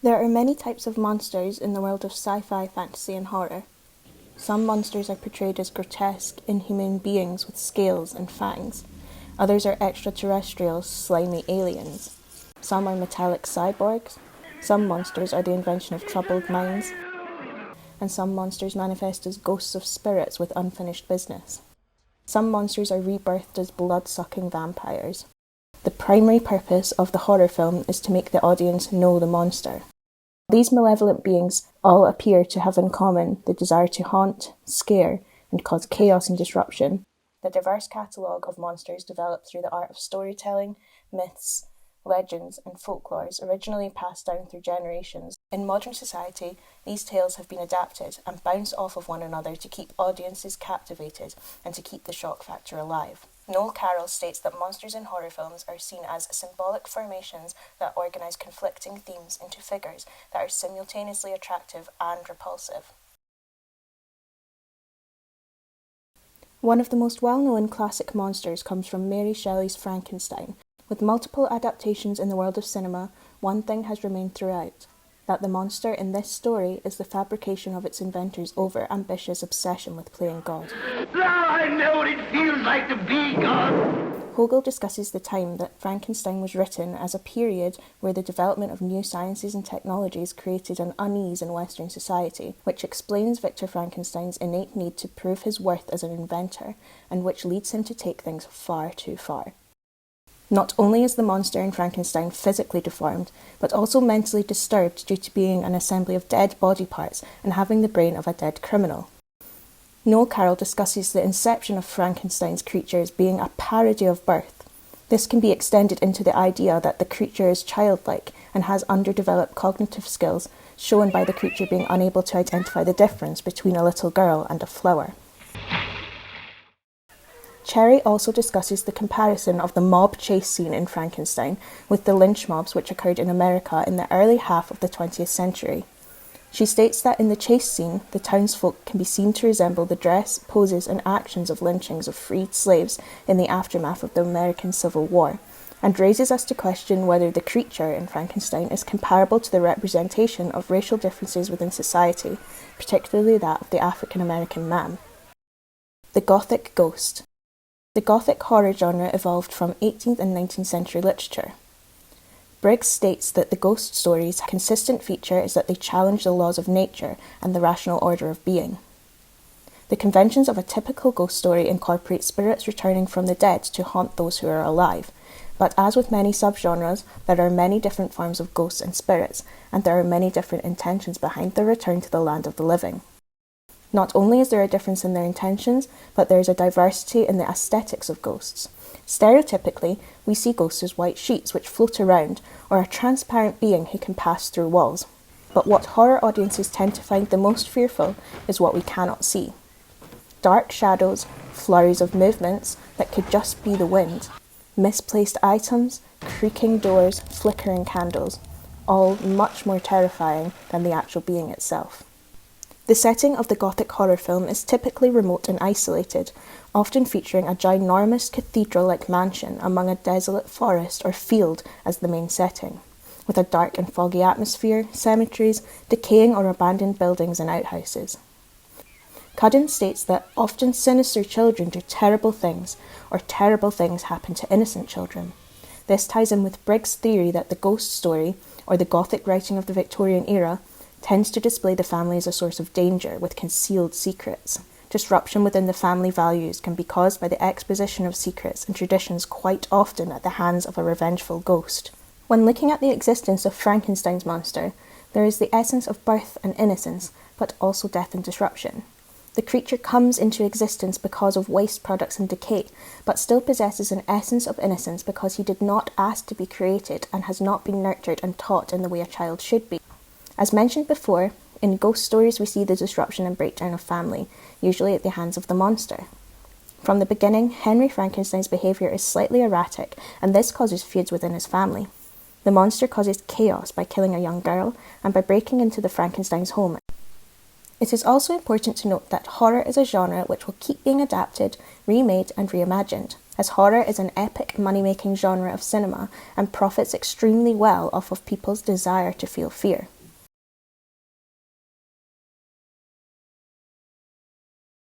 There are many types of monsters in the world of sci-fi, fantasy and horror. Some monsters are portrayed as grotesque, inhuman beings with scales and fangs. Others are extraterrestrial, slimy aliens. Some are metallic cyborgs. Some monsters are the invention of troubled minds. And some monsters manifest as ghosts of spirits with unfinished business. Some monsters are rebirthed as blood-sucking vampires. The primary purpose of the horror film is to make the audience know the monster. These malevolent beings all appear to have in common the desire to haunt, scare, and cause chaos and disruption. The diverse catalogue of monsters developed through the art of storytelling, myths, legends, and folklores originally passed down through generations. In modern society, these tales have been adapted and bounce off of one another to keep audiences captivated and to keep the shock factor alive. Noel Carroll states that monsters in horror films are seen as symbolic formations that organise conflicting themes into figures that are simultaneously attractive and repulsive. One of the most well-known classic monsters comes from Mary Shelley's Frankenstein. With multiple adaptations in the world of cinema, one thing has remained throughout: that the monster in this story is the fabrication of its inventor's over-ambitious obsession with playing God. Now I know what it feels like to be God. Hogel discusses the time that Frankenstein was written as a period where the development of new sciences and technologies created an unease in Western society, which explains Victor Frankenstein's innate need to prove his worth as an inventor, and which leads him to take things far too far. Not only is the monster in Frankenstein physically deformed, but also mentally disturbed due to being an assembly of dead body parts and having the brain of a dead criminal. Noel Carroll discusses the inception of Frankenstein's creature as being a parody of birth. This can be extended into the idea that the creature is childlike and has underdeveloped cognitive skills, shown by the creature being unable to identify the difference between a little girl and a flower. Cherry also discusses the comparison of the mob chase scene in Frankenstein with the lynch mobs which occurred in America in the early half of the 20th century. She states that in the chase scene, the townsfolk can be seen to resemble the dress, poses and actions of lynchings of freed slaves in the aftermath of the American Civil War, and raises us to question whether the creature in Frankenstein is comparable to the representation of racial differences within society, particularly that of the African American man. The Gothic Ghost. The Gothic horror genre evolved from 18th and 19th century literature. Briggs states that the ghost stories' consistent feature is that they challenge the laws of nature and the rational order of being. The conventions of a typical ghost story incorporate spirits returning from the dead to haunt those who are alive, but as with many subgenres, there are many different forms of ghosts and spirits, and there are many different intentions behind their return to the land of the living. Not only is there a difference in their intentions, but there is a diversity in the aesthetics of ghosts. Stereotypically, we see ghosts as white sheets which float around, or a transparent being who can pass through walls. But what horror audiences tend to find the most fearful is what we cannot see. Dark shadows, flurries of movements that could just be the wind, misplaced items, creaking doors, flickering candles, all much more terrifying than the actual being itself. The setting of the Gothic horror film is typically remote and isolated, often featuring a ginormous cathedral-like mansion among a desolate forest or field as the main setting, with a dark and foggy atmosphere, cemeteries, decaying or abandoned buildings and outhouses. Cudden states that often sinister children do terrible things, or terrible things happen to innocent children. This ties in with Briggs' theory that the ghost story, or the Gothic writing of the Victorian era, tends to display the family as a source of danger with concealed secrets. Disruption within the family values can be caused by the exposition of secrets and traditions quite often at the hands of a revengeful ghost. When looking at the existence of Frankenstein's monster, there is the essence of birth and innocence, but also death and disruption. The creature comes into existence because of waste products and decay, but still possesses an essence of innocence because he did not ask to be created and has not been nurtured and taught in the way a child should be. As mentioned before, in ghost stories we see the disruption and breakdown of family, usually at the hands of the monster. From the beginning, Henry Frankenstein's behaviour is slightly erratic, and this causes feuds within his family. The monster causes chaos by killing a young girl and by breaking into the Frankenstein's home. It is also important to note that horror is a genre which will keep being adapted, remade and reimagined. as horror is an epic money-making genre of cinema and profits extremely well off of people's desire to feel fear.